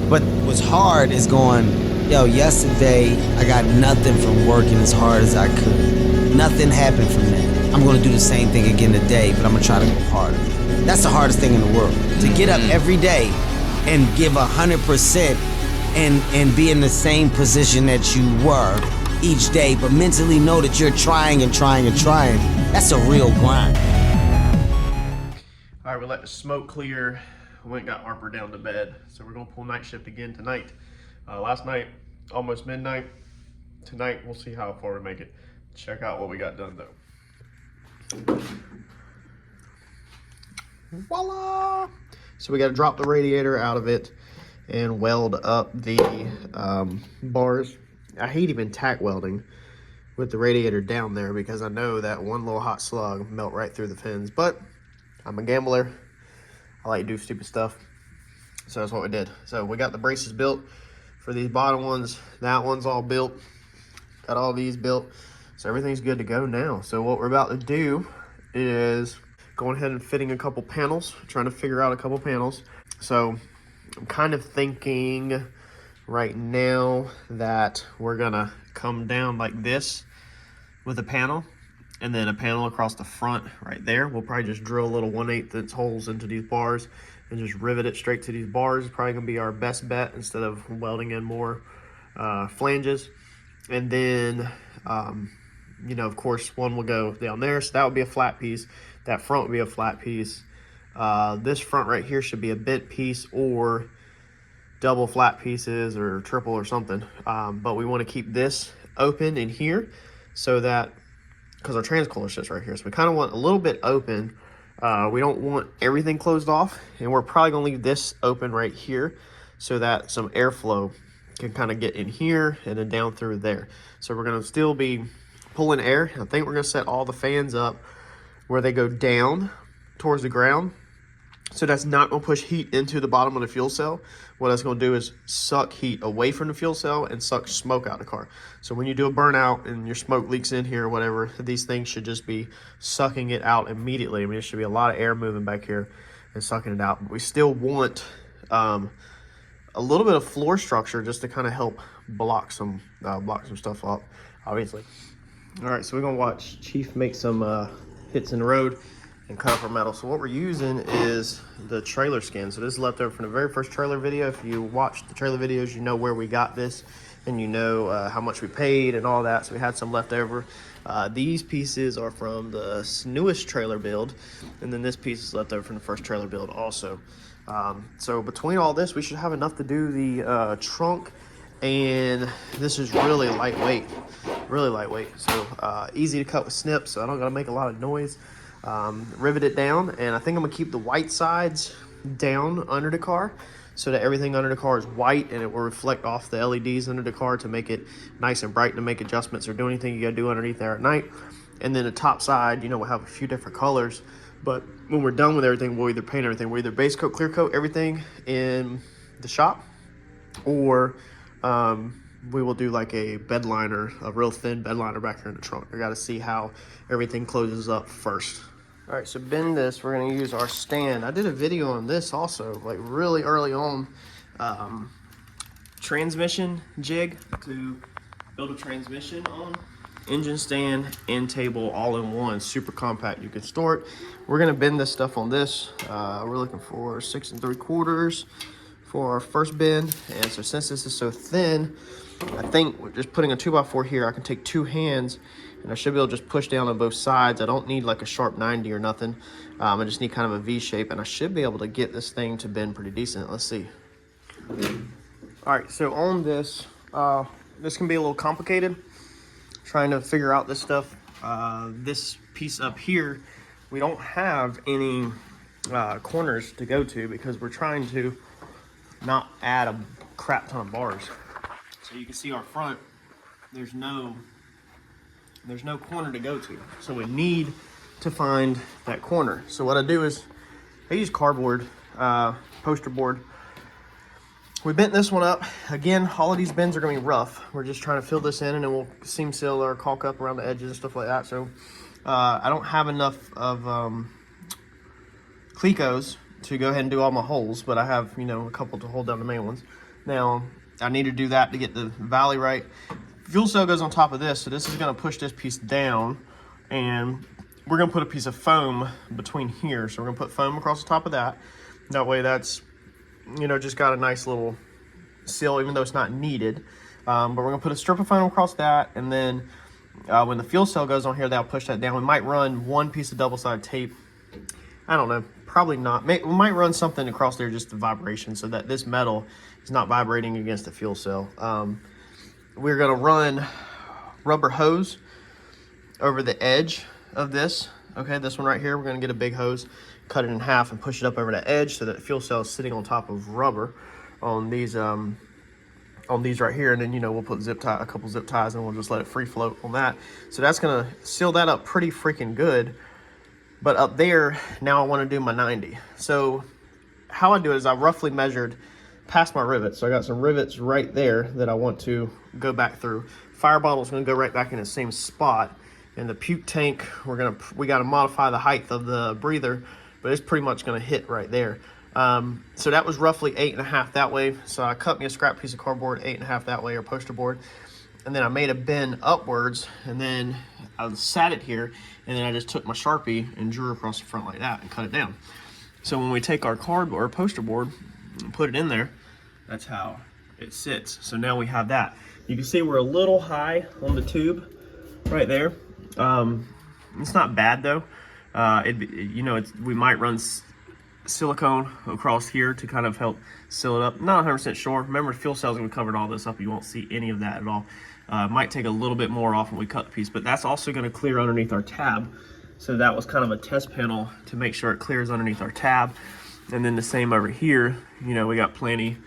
But what's hard is going, yo, yesterday I got nothing from working as hard as I could. Nothing happened from that. I'm gonna do the same thing again today, but I'm gonna try to go harder. That's the hardest thing in the world. To get up every day and give 100% and be in the same position that you were each day, but mentally know that you're trying and trying and trying. That's a real grind. All right, we let the smoke clear. We went and got Harper down to bed. So we're gonna pull night shift again tonight. Last night, almost midnight. Tonight, we'll see how far we make it. Check out what we got done though. Voila! So we gotta drop the radiator out of it and weld up the bars. I hate even tack welding with the radiator down there because I know that one little hot slug melt right through the fins, but I'm a gambler. I like to do stupid stuff. So that's what we did. So we got the braces built for these bottom ones. That one's all built. Got all these built. So everything's good to go now. So what we're about to do is going ahead and fitting a couple panels, trying to figure out a couple panels. So I'm kind of thinking right now that we're gonna come down like this with a panel and then a panel across the front right there. We'll probably just drill little 1/8 inch holes into these bars and just rivet it straight to these bars. It's probably gonna be our best bet instead of welding in more flanges. And then, you know, of course, one will go down there. So that would be a flat piece. That front would be a flat piece. This front right here should be a bent piece or double flat pieces or triple or something. But we want to keep this open in here so that, because our transcooler sits right here, so we kind of want a little bit open. We don't want everything closed off, and we're probably gonna leave this open right here so that some airflow can kind of get in here and then down through there. So we're gonna still be pulling air. I think we're gonna set all the fans up where they go down towards the ground. So that's not gonna push heat into the bottom of the fuel cell. What that's gonna do is suck heat away from the fuel cell and suck smoke out of the car. So when you do a burnout and your smoke leaks in here or whatever, these things should just be sucking it out immediately. I mean, there should be a lot of air moving back here and sucking it out. But we still want a little bit of floor structure just to kind of help block some stuff up, obviously. All right, so we're gonna watch Chief make some hits in the road and cut up our metal. So what we're using is the trailer skin. So this is left over from the very first trailer video. If you watch the trailer videos, you know where we got this and you know how much we paid and all that. So we had some left over. These pieces are from the newest trailer build, and then this piece is left over from the first trailer build also. So between all this, we should have enough to do the trunk, and this is really lightweight, so easy to cut with snips, so I don't gotta make a lot of noise. Rivet it down, and I think I'm gonna keep the white sides down under the car so that everything under the car is white, and it will reflect off the LEDs under the car to make it nice and bright, to make adjustments or do anything you gotta do underneath there at night. And then the top side, you know, we'll have a few different colors, but when we're done with everything, we'll either paint everything. We'll either base coat, clear coat everything in the shop, or we will do like a bed liner, a real thin bed liner back here in the trunk. I gotta see how everything closes up first. All right, so bend this, we're gonna use our stand. I did a video on this also, like really early on. Transmission jig to build a transmission on. Engine stand and table all in one, super compact, you can store it. We're gonna bend this stuff on this. We're looking for 6 3/4 for our first bend. And so since this is so thin, I think we're just putting a 2x4 here. I can take two hands and I should be able to just push down on both sides. I don't need like a sharp 90 or nothing. I just need kind of a V shape, and I should be able to get this thing to bend pretty decent. Let's see. All right, so on this, this can be a little complicated, trying to figure out this stuff. This piece up here, we don't have any corners to go to because we're trying to not add a crap ton of bars. So you can see our front, there's no corner to go to. So we need to find that corner. So what I do is I use cardboard, poster board. We bent this one up. Again, all of these bends are gonna be rough. We're just trying to fill this in, and then we'll seam seal or caulk up around the edges and stuff like that. So I don't have enough of Clecos to go ahead and do all my holes, but I have, you know, a couple to hold down the main ones. Now, I need to do that to get the valley right. Fuel cell goes on top of this, so this is gonna push this piece down, and we're gonna put a piece of foam between here. So we're gonna put foam across the top of that. That way that's, you know, just got a nice little seal, even though it's not needed. But we're gonna put a strip of foam across that, and then when the fuel cell goes on here, that'll push that down. We might run one piece of double-sided tape. I don't know, probably not. We might run something across there just the vibration so that this metal is not vibrating against the fuel cell. We're gonna run rubber hose over the edge of this. Okay, this one right here, we're gonna get a big hose, cut it in half and push it up over the edge so that the fuel cell is sitting on top of rubber on these right here. And then, you know, we'll put a couple zip ties, and we'll just let it free float on that. So that's gonna seal that up pretty freaking good. But up there, now I wanna do my 90. So how I do it is I roughly measured past my rivets. So I got some rivets right there that I want to go back through. Fire bottle's gonna go right back in the same spot. And the puke tank, we gotta modify the height of the breather, but it's pretty much gonna hit right there. So that was roughly 8.5 that way. So I cut me a scrap piece of cardboard, 8.5 that way, or poster board. And then I made a bend upwards, and then I sat it here, and then I just took my Sharpie and drew across the front like that and cut it down. So when we take our cardboard or poster board and put it in there, that's how it sits. So now we have that. You can see we're a little high on the tube right there. It's not bad though. We might run silicone across here to kind of help seal it up. Not 100% sure. Remember, fuel cells, we covered all this up. You won't see any of that at all. Might take a little bit more off when we cut the piece, but that's also going to clear underneath our tab. So that was kind of a test panel to make sure it clears underneath our tab. And then the same over here, you know, we got plenty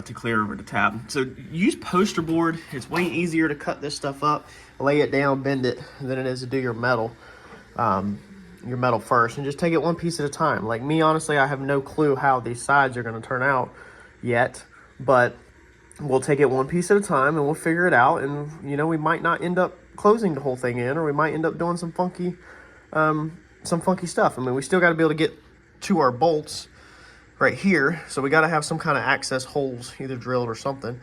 to clear over the tab. So use poster board. It's way easier to cut this stuff up, lay it down, bend it, than it is to do your metal first, and just take it one piece at a time. Like me, honestly, I have no clue how these sides are going to turn out yet, but we'll take it one piece at a time and we'll figure it out. And, you know, we might not end up closing the whole thing in, or we might end up doing some funky stuff. I mean, we still got to be able to get to our bolts right here. So we got to have some kind of access holes, either drilled or something,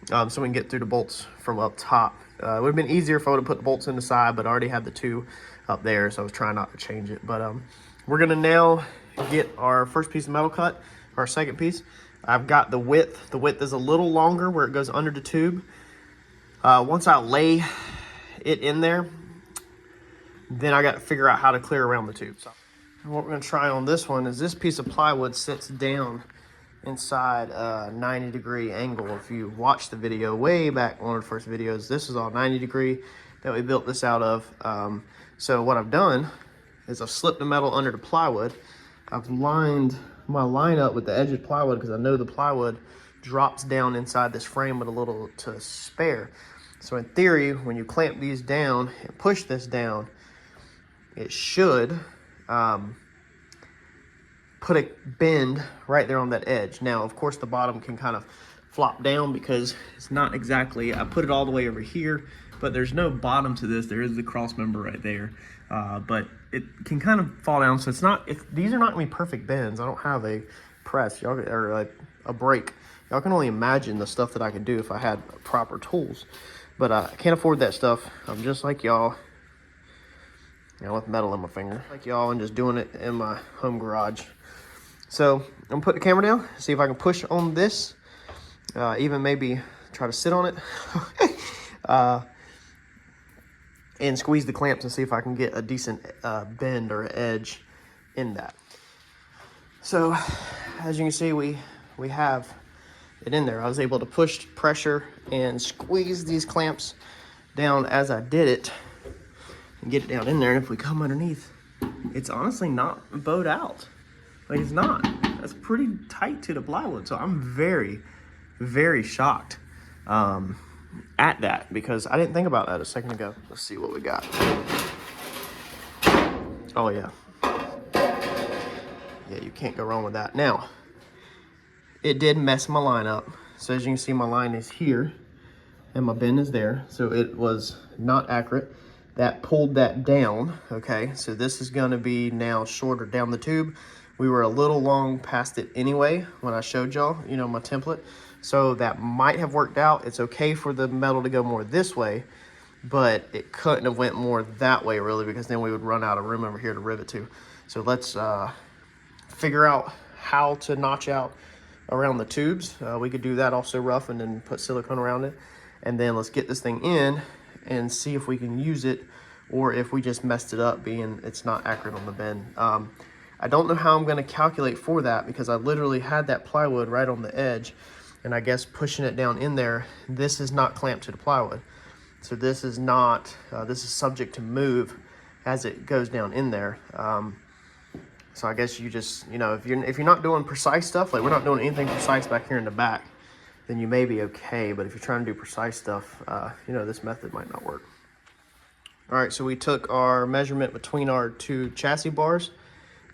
so we can get through the bolts from up top. It would have been easier if I would have put the bolts in the side, but I already had the two up there, so I was trying not to change it. But we're gonna now get our first piece of metal cut, our second piece. I've got the width. The width is a little longer where it goes under the tube. Once I lay it in there, then I got to figure out how to clear around the tube. So what we're gonna try on this one is this piece of plywood sits down inside a 90-degree angle. If you watch the video way back, one of the first videos, this is all 90-degree that we built this out of. So what I've done is I've slipped the metal under the plywood. I've lined my line up with the edge of plywood because I know the plywood drops down inside this frame with a little to spare. So in theory, when you clamp these down and push this down, it should put a bend right there on that edge. Now, of course, the bottom can kind of flop down because it's not exactly, I put it all the way over here, but there's no bottom to this. There is the cross member right there, but it can kind of fall down. So it's not, these are not gonna be perfect bends. I don't have a press, y'all, or like a brake. Y'all can only imagine the stuff that I could do if I had proper tools, but I can't afford that stuff. I'm just like y'all, you know, with metal in my finger, like y'all, and just doing it in my home garage. So I'm gonna put the camera down, see if I can push on this, even maybe try to sit on it, and squeeze the clamps and see if I can get a decent bend or edge in that. So as you can see, we have it in there. I was able to push pressure and squeeze these clamps down as I did it and get it down in there. And if we come underneath, it's honestly not bowed out. Like, it's not. That's pretty tight to the plywood. So I'm very, very shocked at that, because I didn't think about that a second ago. Let's see what we got. Oh yeah. Yeah, you can't go wrong with that. Now, it did mess my line up. So as you can see, my line is here and my bend is there. So it was not accurate. That pulled that down, okay? So this is gonna be now shorter down the tube. We were a little long past it anyway when I showed y'all, you know, my template. So that might have worked out. It's okay for the metal to go more this way, but it couldn't have went more that way really, because then we would run out of room over here to rivet to. So let's figure out how to notch out around the tubes. We could do that also rough and then put silicone around it. And then let's get this thing in and see if we can use it, or if we just messed it up being it's not accurate on the bend. I don't know how I'm gonna calculate for that, because I literally had that plywood right on the edge, and I guess pushing it down in there, this is not clamped to the plywood. So this is not, this is subject to move as it goes down in there. So I guess you just, you know, if you're not doing precise stuff, like we're not doing anything precise back here in the back, then you may be okay. But if you're trying to do precise stuff, you know, this method might not work. All right, so we took our measurement between our two chassis bars,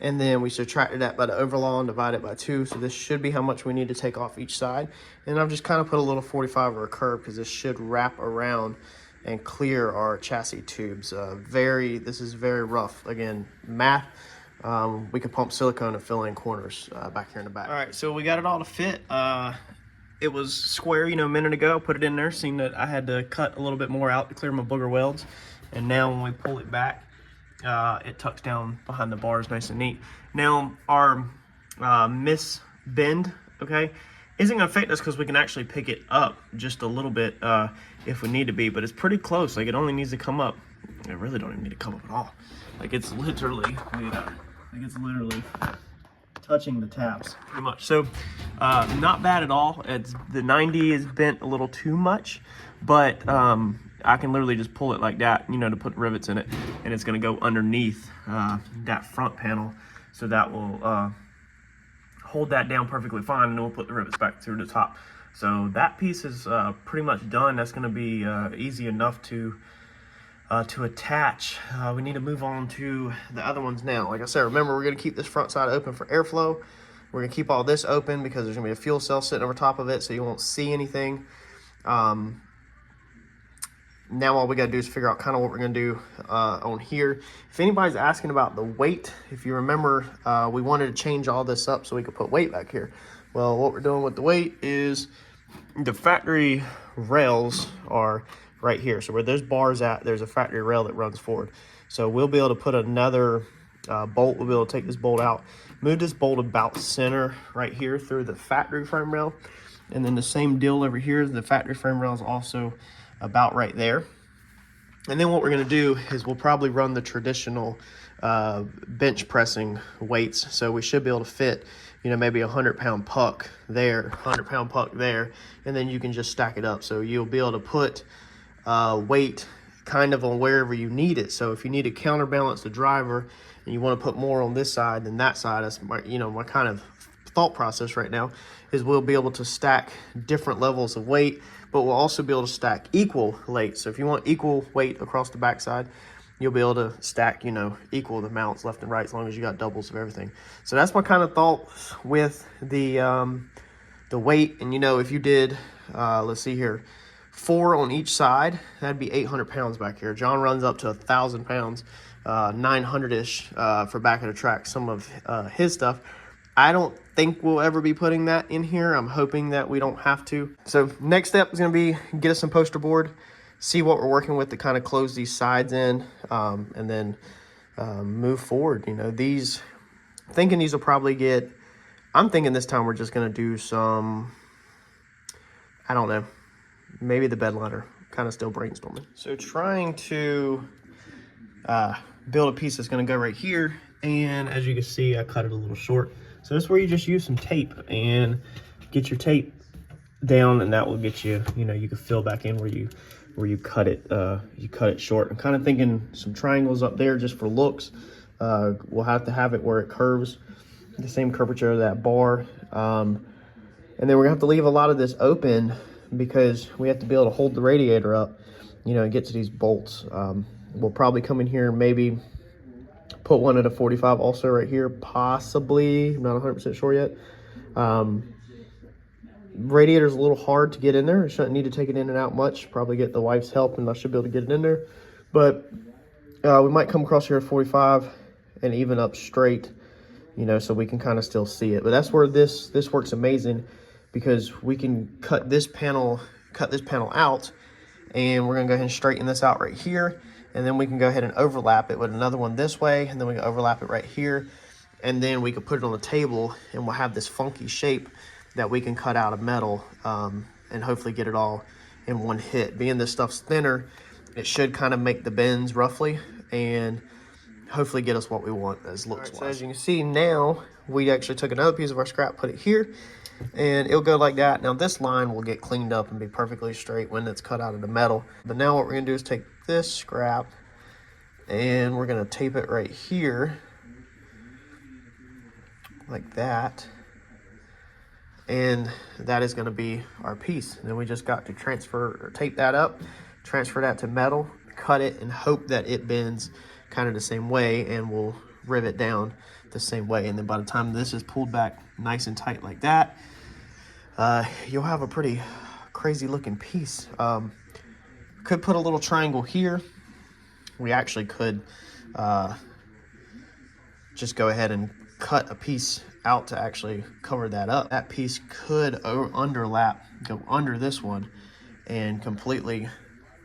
and then we subtracted that by the overlaw and divided it by 2. So this should be how much we need to take off each side. And I've just kind of put a little 45 or a curve, because this should wrap around and clear our chassis tubes. This is very rough. Again, math. We could pump silicone and fill in corners back here in the back. All right, so we got it all to fit. It was square, you know, a minute ago. Put it in there, seen that I had to cut a little bit more out to clear my booger welds. And now when we pull it back, it tucks down behind the bars nice and neat. Now our miss bend, okay, isn't gonna affect us, because we can actually pick it up just a little bit if we need to be, but it's pretty close. Like, it only needs to come up. It really don't even need to come up at all. Like, it's literally, touching the tabs pretty much. So not bad at all. It's the 90 is bent a little too much, but I can literally just pull it like that, you know, to put rivets in it, and it's going to go underneath that front panel, so that will hold that down perfectly fine, and then we'll put the rivets back through the top. So that piece is pretty much done. That's going to be easy enough to attach. We need to move on to the other ones now. Like I said, remember, we're going to keep this front side open for airflow. We're going to keep all this open because there's going to be a fuel cell sitting over top of it, so you won't see anything. Now all we got to do is figure out kind of what we're going to do on here. If anybody's asking about the weight, if you remember, we wanted to change all this up so we could put weight back here. Well, what we're doing with the weight is the factory rails are right here. So where those bars at, there's a factory rail that runs forward. So we'll be able to put another bolt. We'll be able to take this bolt out, move this bolt about center right here through the factory frame rail. And then the same deal over here. The factory frame rail is also about right there. And then what we're going to do is we'll probably run the traditional bench pressing weights. So we should be able to fit, you know, maybe 100-pound puck there, 100-pound puck there, and then you can just stack it up. So you'll be able to put weight kind of on wherever you need it. So if you need to counterbalance the driver and you want to put more on this side than that side, that's my, you know, my kind of thought process right now is we'll be able to stack different levels of weight, but we'll also be able to stack equal weight. So if you want equal weight across the backside, you'll be able to stack, you know, equal amounts left and right, as long as you got doubles of everything. So that's my kind of thought with the weight. And, you know, if you did, let's see here, 4 on each side, that'd be 800 pounds back here. John runs up to 1,000 pounds, 900-ish for back of the track, some of his stuff. I don't think we'll ever be putting that in here. I'm hoping that we don't have to. So next step is going to be get us some poster board, see what we're working with to kind of close these sides in, and then move forward. You know, these will probably get, I'm thinking this time we're just going to do some, I don't know, maybe the bed liner, kind of still brainstorming. So trying to build a piece that's going to go right here. And as you can see, I cut it a little short. So this is where you just use some tape and get your tape down, and that will get you, you know, you can fill back in where you cut it short. I'm kind of thinking some triangles up there just for looks. We'll have to have it where it curves, the same curvature of that bar. And then we're gonna have to leave a lot of this open because we have to be able to hold the radiator up, you know, and get to these bolts. We'll probably come in here and maybe put one at a 45 also right here, possibly. I'm not 100% sure yet. Radiator's a little hard to get in there. I shouldn't need to take it in and out much. Probably get the wife's help and I should be able to get it in there. But we might come across here at 45 and even up straight, you know, so we can kind of still see it. But that's where this works amazing because we can cut this panel out, and we're gonna go ahead and straighten this out right here, and then we can go ahead and overlap it with another one this way, and then we can overlap it right here, and then we can put it on the table, and we'll have this funky shape that we can cut out of metal, and hopefully get it all in one hit. Being this stuff's thinner, it should kind of make the bends roughly, and hopefully get us what we want as looks wise. So as you can see now, we actually took another piece of our scrap, put it here, and it'll go like that. Now this line will get cleaned up and be perfectly straight when it's cut out of the metal. But now what we're gonna do is take this scrap and we're gonna tape it right here like that, and that is gonna be our piece. And then we just got to transfer or tape that up, transfer that to metal, cut it, and hope that it bends kind of the same way, and we'll rivet down the same way. And then by the time this is pulled back nice and tight like that, you'll have a pretty crazy looking piece. Could put a little triangle here. We actually could just go ahead and cut a piece out to actually cover that up. That piece could underlap, go under this one, and completely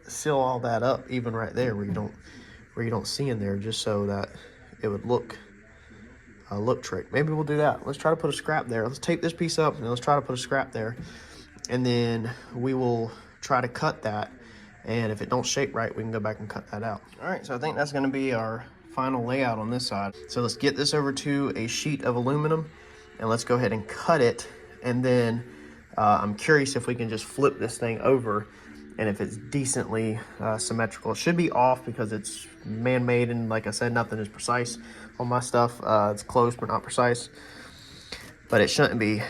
seal all that up, even right there where you don't see in there, just so that it would look a look trick. Maybe we'll do that. Let's try to put a scrap there. Let's tape this piece up and let's try to put a scrap there, and then we will try to cut that, and if it don't shape right, we can go back and cut that out. All right, so I think that's going to be our final layout on this side. So let's get this over to a sheet of aluminum and let's go ahead and cut it, and then I'm curious if we can just flip this thing over, and if it's decently symmetrical. It should be off because it's man-made, and like I said, nothing is precise on my stuff. It's close but not precise, but it shouldn't be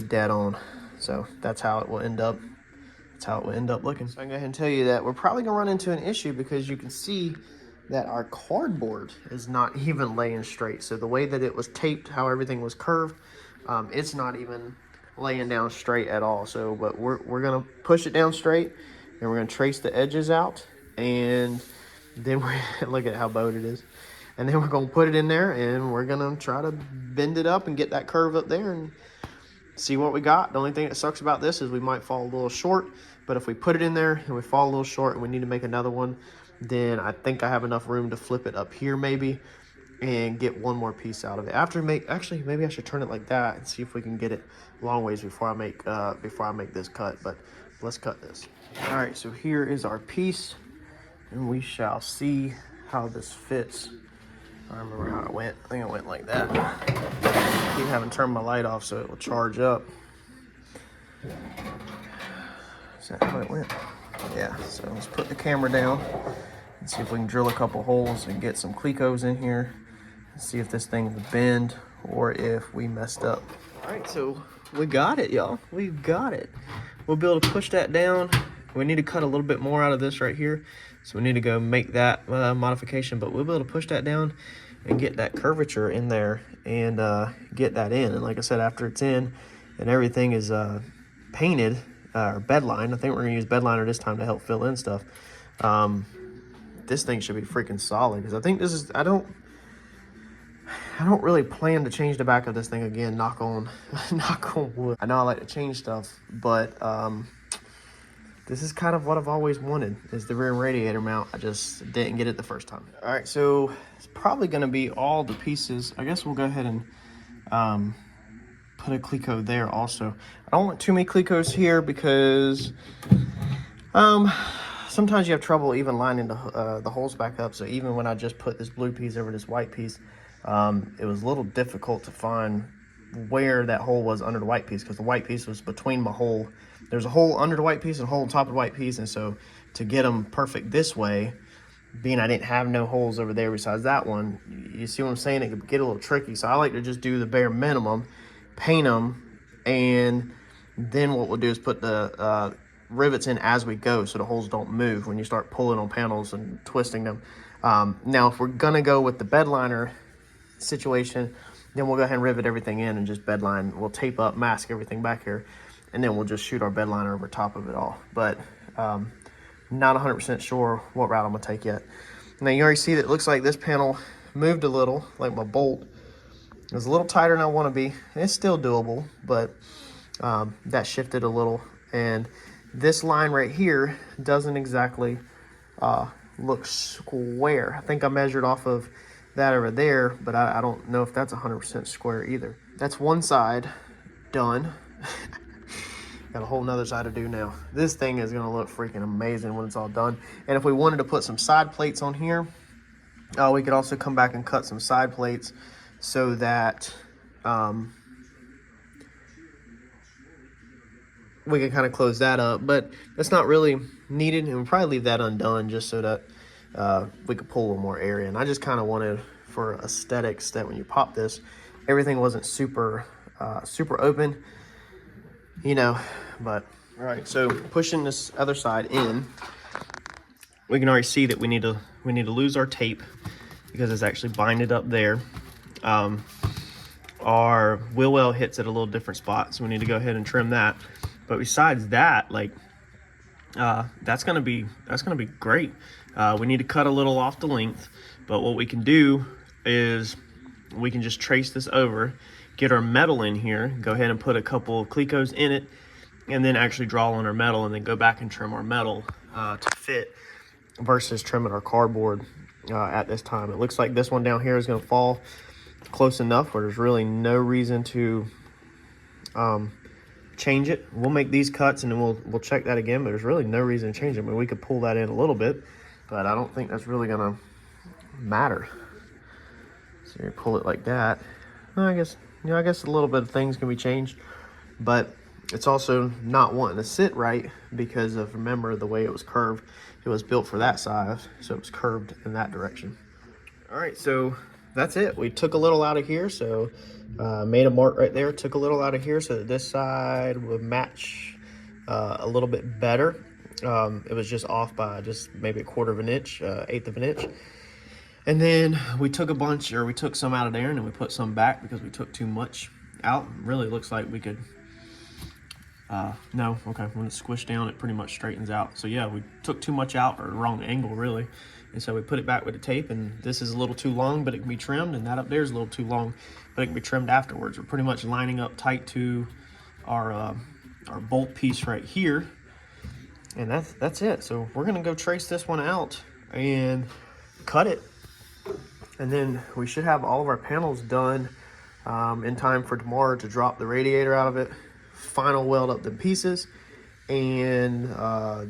dead on. So that's how it will end up. That's how it will end up looking. So I'm going to tell you that we're probably gonna run into an issue, because you can see that our cardboard is not even laying straight. So the way that it was taped, how everything was curved, it's not even laying down straight at all. So but we're gonna push it down straight, and we're gonna trace the edges out, and then we look at how bowed it is, and then we're gonna put it in there, and we're gonna try to bend it up and get that curve up there and see what we got. The only thing that sucks about this is we might fall a little short, but if we put it in there and we fall a little short and we need to make another one, then I think I have enough room to flip it up here maybe and get one more piece out of it. Actually, maybe I should turn it like that and see if we can get it long ways before I make this cut. But let's cut this. All right, so here is our piece, and we shall see how this fits. I remember how it went. I think it went like that. I keep having to turn my light off so it will charge up. Is that how it went? Yeah, so let's put the camera down and see if we can drill a couple holes and get some clecos in here and see if this thing will bend or if we messed up. All right, so we got it, y'all. We got it. We'll be able to push that down. We need to cut a little bit more out of this right here, so we need to go make that modification, but we'll be able to push that down and get that curvature in there and get that in. And like I said, after it's in and everything is painted, or bedline, I think we're gonna use bedliner this time to help fill in stuff. This thing should be freaking solid, because I think this is, I don't really plan to change the back of this thing again, knock on wood. I know I like to change stuff, but this is kind of what I've always wanted, is the rear radiator mount. I just didn't get it the first time. All right, so it's probably gonna be all the pieces. I guess we'll go ahead and put a cleco there also. I don't want too many clecos here because sometimes you have trouble even lining the holes back up. So even when I just put this blue piece over this white piece, it was a little difficult to find where that hole was under the white piece, because the white piece was between my hole. There's a hole under the white piece and a hole on top of the white piece, and so to get them perfect this way, being I didn't have no holes over there besides that one, you see what I'm saying? It could get a little tricky. So I like to just do the bare minimum, paint them, and then what we'll do is put the rivets in as we go, so the holes don't move when you start pulling on panels and twisting them. Now if we're gonna go with the bed liner situation, then we'll go ahead and rivet everything in and just bed line. We'll tape up, mask everything back here, and then we'll just shoot our bed liner over top of it all. But not 100% sure what route I'm gonna take yet. Now you already see that it looks like this panel moved a little, like my bolt. It was a little tighter than I want to be. It's still doable, but that shifted a little. And this line right here doesn't exactly look square. I think I measured off of that over there, but I don't know if that's 100% square either. That's one side done. Got a whole nother side to do now. This thing is gonna look freaking amazing when it's all done. And if we wanted to put some side plates on here, we could also come back and cut some side plates so that we can kind of close that up, but that's not really needed, and we'll probably leave that undone just so that we could pull a little more area. And I just kind of wanted, for aesthetics, that when you pop this, everything wasn't super super open, you know. But all right, so pushing this other side in, we can already see that we need to lose our tape because it's actually binded up there. Our wheel well hits at a little different spot, so we need to go ahead and trim that. But besides that, like, that's gonna be great. We need to cut a little off the length, but what we can do is we can just trace this over, get our metal in here, go ahead and put a couple of Clecos in it, and then actually draw on our metal, and then go back and trim our metal to fit, versus trimming our cardboard at this time. It looks like this one down here is gonna fall close enough where there's really no reason to change it. We'll make these cuts and then we'll check that again, but there's really no reason to change it. I mean, we could pull that in a little bit, but I don't think that's really gonna matter. So you pull it like that. Well, I guess, you know, I guess a little bit of things can be changed, but it's also not wanting to sit right because of, remember, the way it was curved. It was built for that size, so it was curved in that direction. All right, so that's it. We took a little out of here, so made a mark right there, took a little out of here so that this side would match a little bit better. It was just off by just maybe 1/4 of an inch, 1/8 of an inch. And then we took a bunch, or we took some out of there and then we put some back because we took too much out. It really looks like we could, no, okay, when it's squished down, it pretty much straightens out. So yeah, we took too much out, or wrong angle really. And so we put it back with the tape, and this is a little too long, but it can be trimmed, and that up there is a little too long, but it can be trimmed afterwards. We're pretty much lining up tight to our bolt piece right here, and that's it. So we're gonna go trace this one out and cut it, and then we should have all of our panels done in time for tomorrow to drop the radiator out of it, final weld up the pieces, and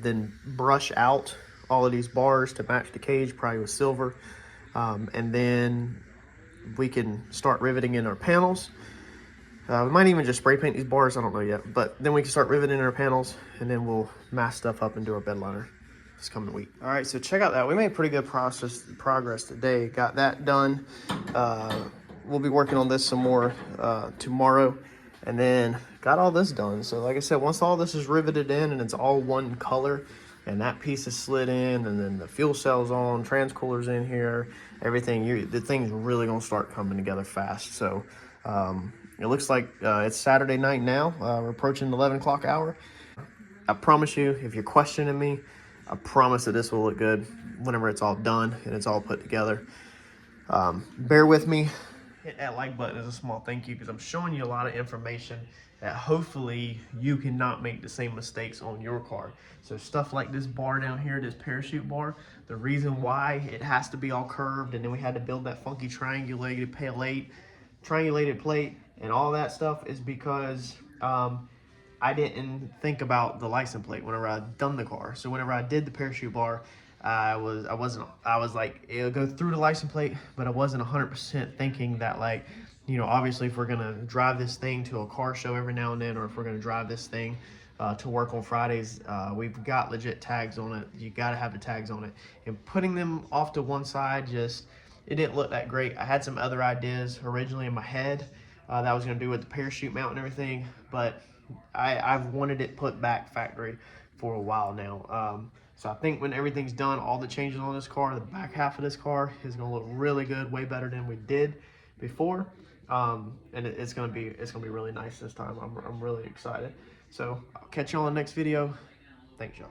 then brush out all of these bars to match the cage, probably with silver, and then we can start riveting in our panels. We might even just spray paint these bars, I don't know yet, but then we can start riveting in our panels, and then we'll mask stuff up and do our bed liner this coming week. All right, so check out that. We made pretty good progress today. Got that done. We'll be working on this some more tomorrow, and then got all this done. So like I said, once all this is riveted in and it's all one color, and that piece is slid in, and then the fuel cell's on, transcooler's in here, everything, the thing's really gonna start coming together fast. So it looks like it's Saturday night now. We're approaching the 11 o'clock hour. I promise you, if you're questioning me, I promise that this will look good whenever it's all done and it's all put together. Bear with me. Hit that like button as a small thank you, because I'm showing you a lot of information that hopefully you cannot make the same mistakes on your car. So stuff like this bar down here, this parachute bar, the reason why it has to be all curved, and then we had to build that funky triangulated plate and all that stuff, is because I didn't think about the license plate whenever I done the car. So whenever I did the parachute bar, I was like, it'll go through the license plate, but I wasn't 100% thinking that, like, you know, obviously if we're gonna drive this thing to a car show every now and then, or if we're gonna drive this thing to work on Fridays, we've got legit tags on it. You gotta have the tags on it. And putting them off to one side, just, it didn't look that great. I had some other ideas originally in my head that I was gonna do with the parachute mount and everything, but I've wanted it put back factory for a while now. So I think when everything's done, all the changes on this car, the back half of this car is gonna look really good, way better than we did before. And it's gonna be really nice this time. I'm really excited. So I'll catch you on the next video. Thanks, y'all.